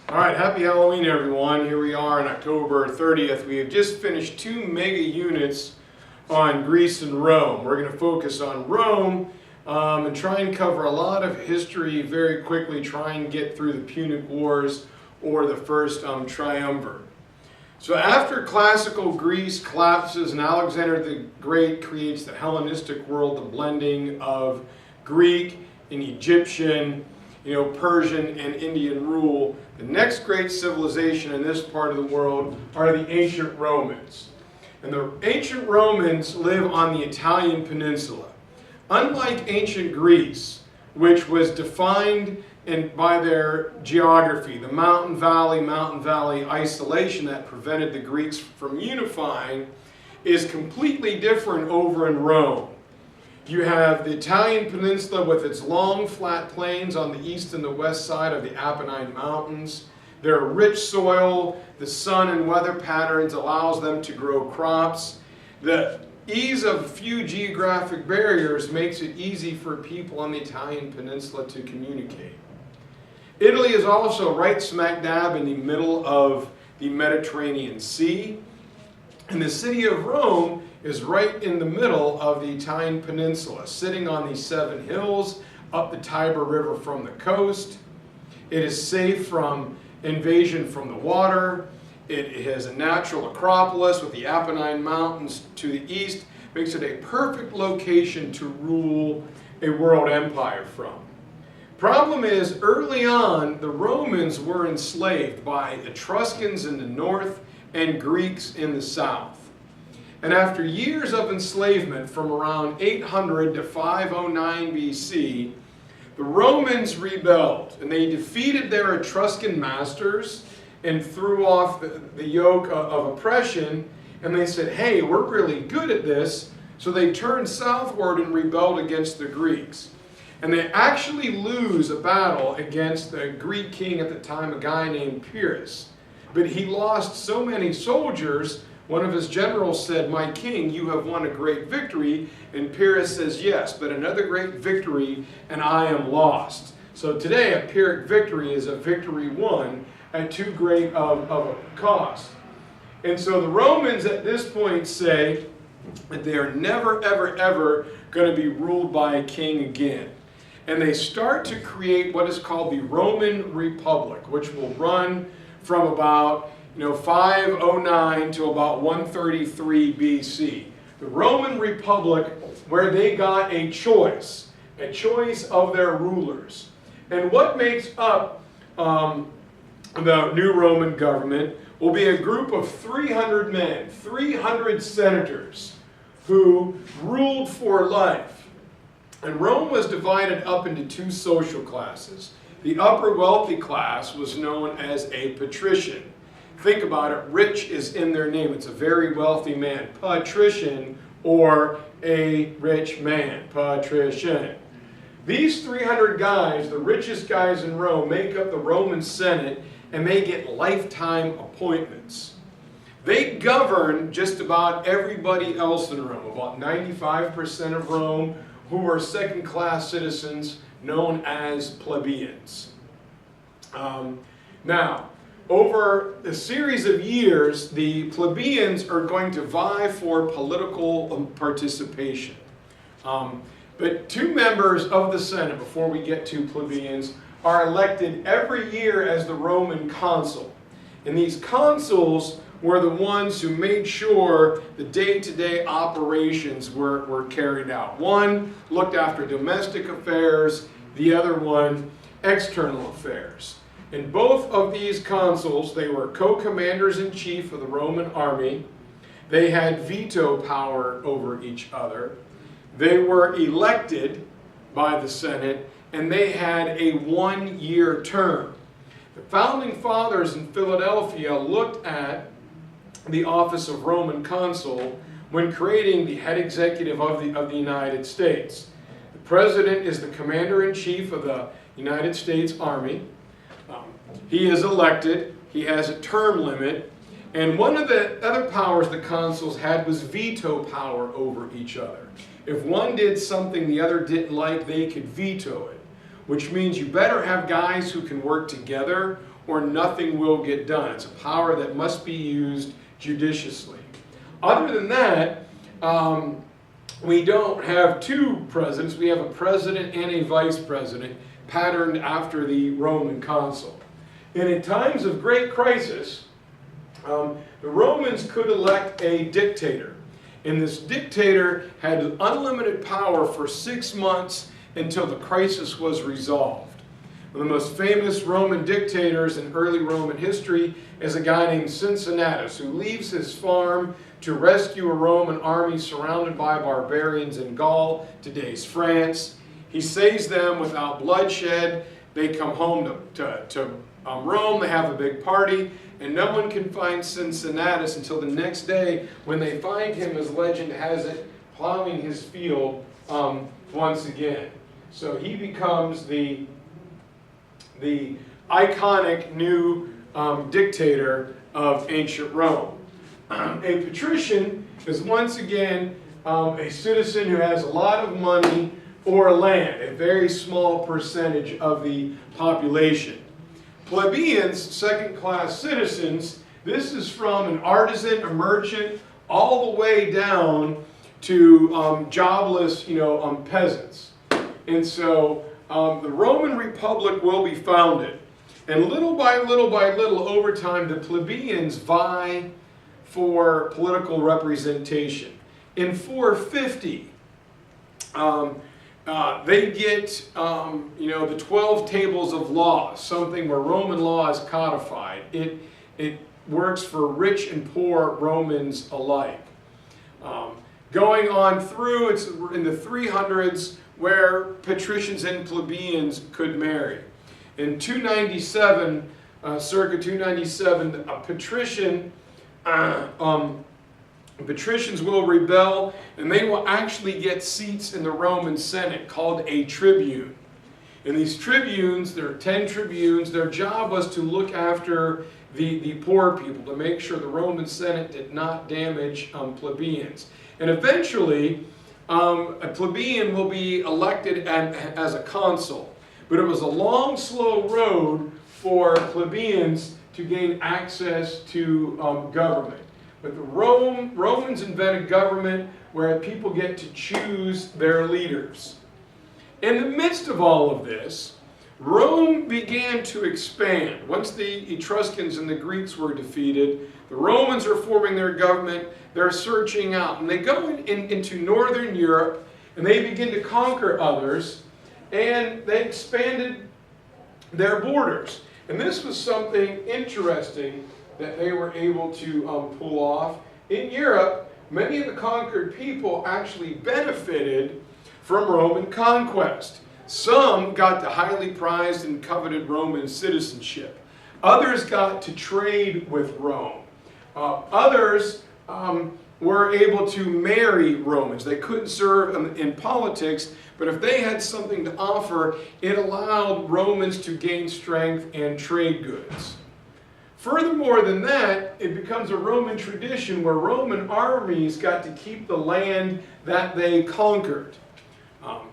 All right, happy Halloween, everyone. Here we are on October 30th. We have just finished 2 mega units on Greece and Rome. We're going to focus on Rome and try and cover a lot of history very quickly, try and get through the Punic Wars or the first Triumvirate. So after classical Greece collapses and Alexander the Great creates the Hellenistic world, the blending of Greek and Egyptian, Persian and Indian rule, the next great civilization in this part of the world are the ancient Romans. And the ancient Romans live on the Italian peninsula. Unlike ancient Greece, which was defined by their geography, the mountain valley isolation that prevented the Greeks from unifying, is completely different over in Rome. You have the Italian peninsula with its long flat plains on the east and the west side of the Apennine Mountains. Their rich soil, the sun and weather patterns allows them to grow crops. The ease of few geographic barriers makes it easy for people on the Italian peninsula to communicate. Italy is also right smack dab in the middle of the Mediterranean Sea. And the city of Rome is right in the middle of the Italian peninsula, sitting on these 7 hills up the Tiber River from the coast. It is safe from invasion from the water. It has a natural acropolis with the Apennine Mountains to the east. Makes it a perfect location to rule a world empire from. Problem is, early on, the Romans were enslaved by Etruscans in the north and Greeks in the south. And after years of enslavement from around 800 to 509 BC, the Romans rebelled and they defeated their Etruscan masters and threw off the yoke of oppression, and they said, hey, we're really good at this, so they turned southward and rebelled against the Greeks. And they actually lose a battle against the Greek king at the time, a guy named Pyrrhus. But he lost so many soldiers, one of his generals said, my king, you have won a great victory. And Pyrrhus says, yes, but another great victory, and I am lost. So today, a Pyrrhic victory is a victory won at too great of a cost. And so the Romans at this point say that they are never, ever, ever going to be ruled by a king again. And they start to create what is called the Roman Republic, which will run from about 509 to about 133 BC. The Roman Republic, where they got a choice of their rulers. And what makes up the new Roman government will be a group of 300 men, 300 senators who ruled for life. And Rome was divided up into 2 social classes. The upper wealthy class was known as a patrician. Think about it, rich is in their name. It's a very wealthy man. Patrician, or a rich man. Patrician. These 300 guys, the richest guys in Rome, make up the Roman Senate, and they get lifetime appointments. They govern just about everybody else in Rome, about 95% of Rome, who are second-class citizens known as plebeians. Now, over a series of years, the plebeians are going to vie for political participation. But 2 members of the Senate, before we get to plebeians, are elected every year as the Roman consul. And these consuls were the ones who made sure the day-to-day operations were carried out. One looked after domestic affairs, the other one external affairs. And both of these consuls, they were co-commanders-in-chief of the Roman army. They had veto power over each other. They were elected by the Senate, and they had a 1-year term. The founding fathers in Philadelphia looked at the office of Roman consul when creating the head executive of the United States. The president is the commander-in-chief of the United States Army. He is elected, he has a term limit, and one of the other powers the consuls had was veto power over each other. If one did something the other didn't like, they could veto it, which means you better have guys who can work together, or nothing will get done. It's a power that must be used judiciously. Other than that, we don't have two presidents. We have a president and a vice president, patterned after the Roman consul. And in times of great crisis, the Romans could elect a dictator. And this dictator had unlimited power for 6 months until the crisis was resolved. One of the most famous Roman dictators in early Roman history is a guy named Cincinnatus, who leaves his farm to rescue a Roman army surrounded by barbarians in Gaul, today's France. He saves them without bloodshed. They come home to Rome, they have a big party, and no one can find Cincinnatus until the next day, when they find him, as legend has it, plowing his field once again. So he becomes the iconic new dictator of ancient Rome. A patrician is once again a citizen who has a lot of money or land, a very small percentage of the population. Plebeians, second-class citizens, this is from an artisan, a merchant, all the way down to jobless, peasants. And so the Roman Republic will be founded. And little by little, over time, the plebeians vie for political representation. In 450, they get, the 12 tables of law, something where Roman law is codified. It works for rich and poor Romans alike. Going on through, it's in the 300s, where patricians and plebeians could marry. In 297, circa 297, patricians will rebel, and they will actually get seats in the Roman Senate called a tribune. And these tribunes, there are 10 tribunes, their job was to look after the poor people, to make sure the Roman Senate did not damage plebeians. And eventually, a plebeian will be elected as a consul. But it was a long, slow road for plebeians to gain access to government. But the Romans invented government where people get to choose their leaders. In the midst of all of this, Rome began to expand. Once the Etruscans and the Greeks were defeated, the Romans are forming their government. They're searching out. And they go into northern Europe, and they begin to conquer others, and they expanded their borders. And this was something interesting that they were able to pull off. In Europe, many of the conquered people actually benefited from Roman conquest. Some got the highly prized and coveted Roman citizenship. Others got to trade with Rome. Others were able to marry Romans. They couldn't serve in politics, but if they had something to offer, it allowed Romans to gain strength and trade goods. Furthermore than that, it becomes a Roman tradition where Roman armies got to keep the land that they conquered.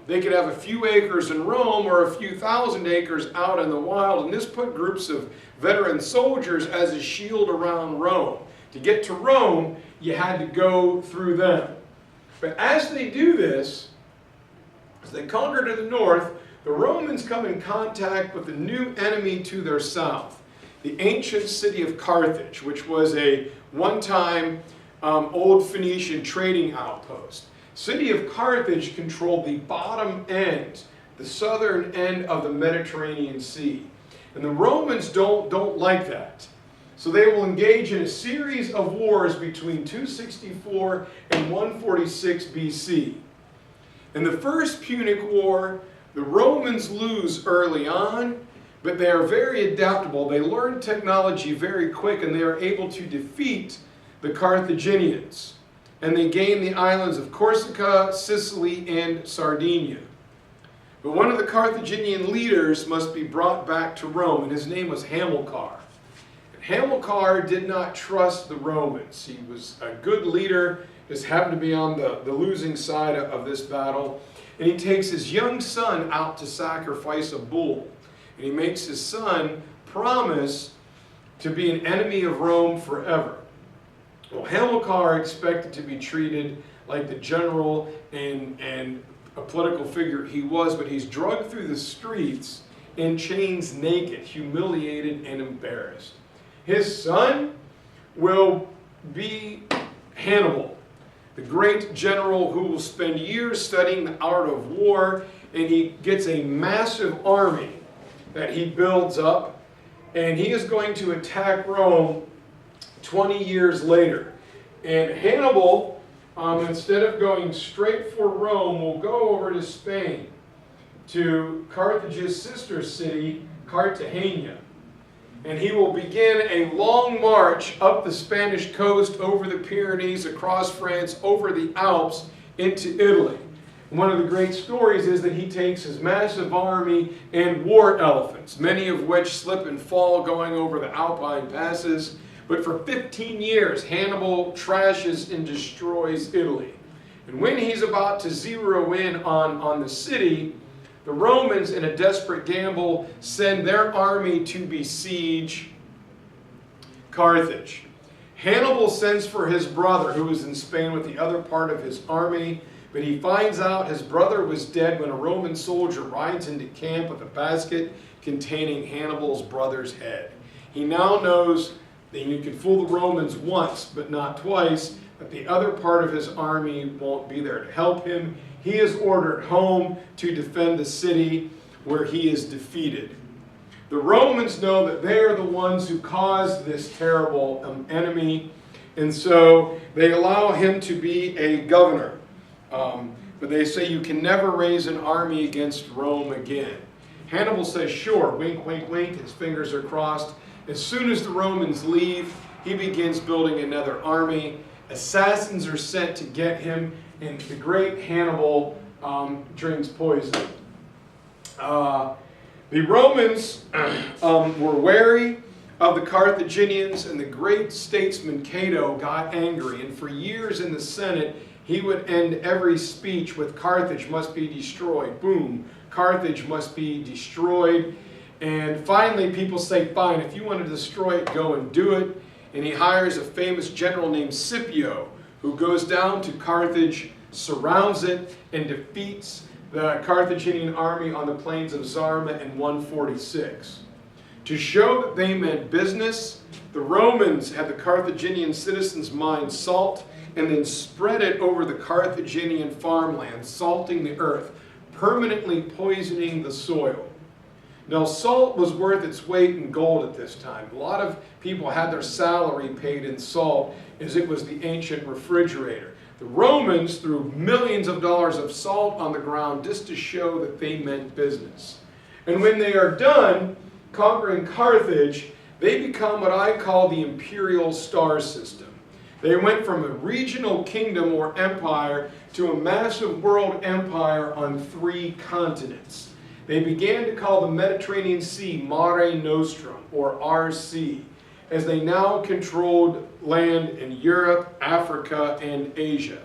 They could have a few acres in Rome or a few thousand acres out in the wild, and this put groups of veteran soldiers as a shield around Rome. To get to Rome, you had to go through them. But as they do this, as they conquer to the north, the Romans come in contact with a new enemy to their south, the ancient city of Carthage, which was a one-time old Phoenician trading outpost. City of Carthage controlled the bottom end, the southern end of the Mediterranean Sea. And the Romans don't like that. So they will engage in a series of wars between 264 and 146 BC. In the First Punic War, the Romans lose early on, but they are very adaptable. They learn technology very quick, and they are able to defeat the Carthaginians. And they gain the islands of Corsica, Sicily, and Sardinia. But one of the Carthaginian leaders must be brought back to Rome, and his name was Hamilcar. And Hamilcar did not trust the Romans. He was a good leader, just happened to be on the losing side of this battle. And he takes his young son out to sacrifice a bull. And he makes his son promise to be an enemy of Rome forever. Well, Hamilcar expected to be treated like the general and a political figure he was, but he's dragged through the streets in chains naked, humiliated and embarrassed. His son will be Hannibal, the great general who will spend years studying the art of war, and he gets a massive army that he builds up, and he is going to attack Rome 20 years later. And Hannibal, instead of going straight for Rome, will go over to Spain, to Carthage's sister city, Cartagena. And he will begin a long march up the Spanish coast, over the Pyrenees, across France, over the Alps, into Italy. And one of the great stories is that he takes his massive army and war elephants, many of which slip and fall going over the Alpine passes. But for 15 years, Hannibal trashes and destroys Italy. And when he's about to zero in on the city, the Romans, in a desperate gamble, send their army to besiege Carthage. Hannibal sends for his brother, who is in Spain with the other part of his army, but he finds out his brother was dead when a Roman soldier rides into camp with a basket containing Hannibal's brother's head. He now knows that you can fool the Romans once, but not twice, that the other part of his army won't be there to help him. He is ordered home to defend the city where he is defeated. The Romans know that they are the ones who caused this terrible enemy, and so they allow him to be a governor. But they say you can never raise an army against Rome again. Hannibal says, sure, wink, wink, wink, his fingers are crossed. As soon as the Romans leave, he begins building another army. Assassins are sent to get him, and the great Hannibal drinks poison. The Romans were wary of the Carthaginians, and the great statesman Cato got angry, and for years in the Senate, he would end every speech with Carthage must be destroyed. Boom, Carthage must be destroyed. And finally, people say, fine, if you want to destroy it, go and do it. And he hires a famous general named Scipio, who goes down to Carthage, surrounds it, and defeats the Carthaginian army on the plains of Zama in 146. To show that they meant business, the Romans had the Carthaginian citizens mine salt and then spread it over the Carthaginian farmland, salting the earth, permanently poisoning the soil. Now, salt was worth its weight in gold at this time. A lot of people had their salary paid in salt, as it was the ancient refrigerator. The Romans threw millions of dollars of salt on the ground just to show that they meant business. And when they are done conquering Carthage, they become what I call the imperial star system. They went from a regional kingdom or empire to a massive world empire on 3 continents. They began to call the Mediterranean Sea Mare Nostrum, or RC, as they now controlled land in Europe, Africa, and Asia.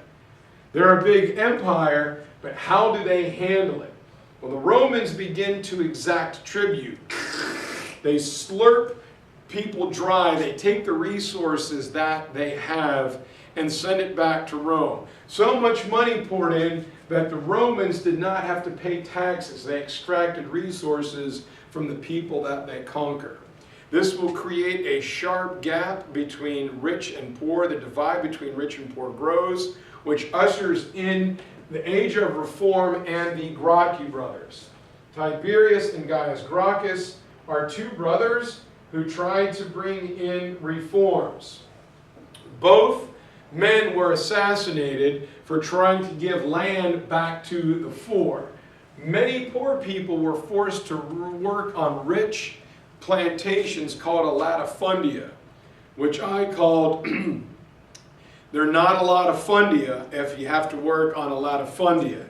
They're a big empire, but how do they handle it? Well, the Romans begin to exact tribute. They slurp people dry. They take the resources that they have and send it back to Rome. So much money poured in that the Romans did not have to pay taxes. They extracted resources from the people that they conquer. This will create a sharp gap between rich and poor. The divide between rich and poor grows, which ushers in the age of reform and the Gracchi brothers. Tiberius and Gaius Gracchus are 2 brothers who tried to bring in reforms. Both men were assassinated for trying to give land back to the poor. Many poor people were forced to work on rich plantations called a latifundia, which I called, they're not a latifundia if you have to work on a latifundia.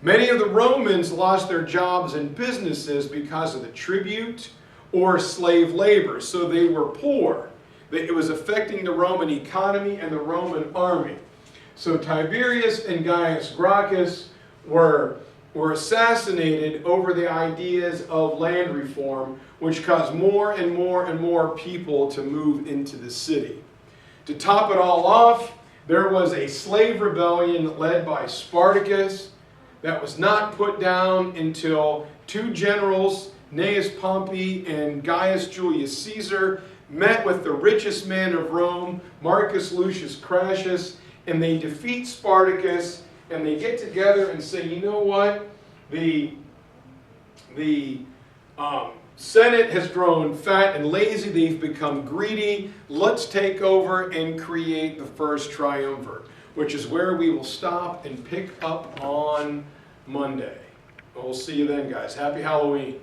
Many of the Romans lost their jobs and businesses because of the tribute or slave labor, so they were poor. It was affecting the Roman economy and the Roman army. So Tiberius and Gaius Gracchus were were assassinated over the ideas of land reform, which caused more and more and more people to move into the city. To top it all off, there was a slave rebellion led by Spartacus that was not put down until two generals, Gnaeus Pompey and Gaius Julius Caesar, met with the richest man of Rome, Marcus Lucius Crassus, and they defeat Spartacus, and they get together and say, you know what, the Senate has grown fat and lazy, they've become greedy, let's take over and create the first triumvirate, which is where we will stop and pick up on Monday. We'll see you then, guys. Happy Halloween.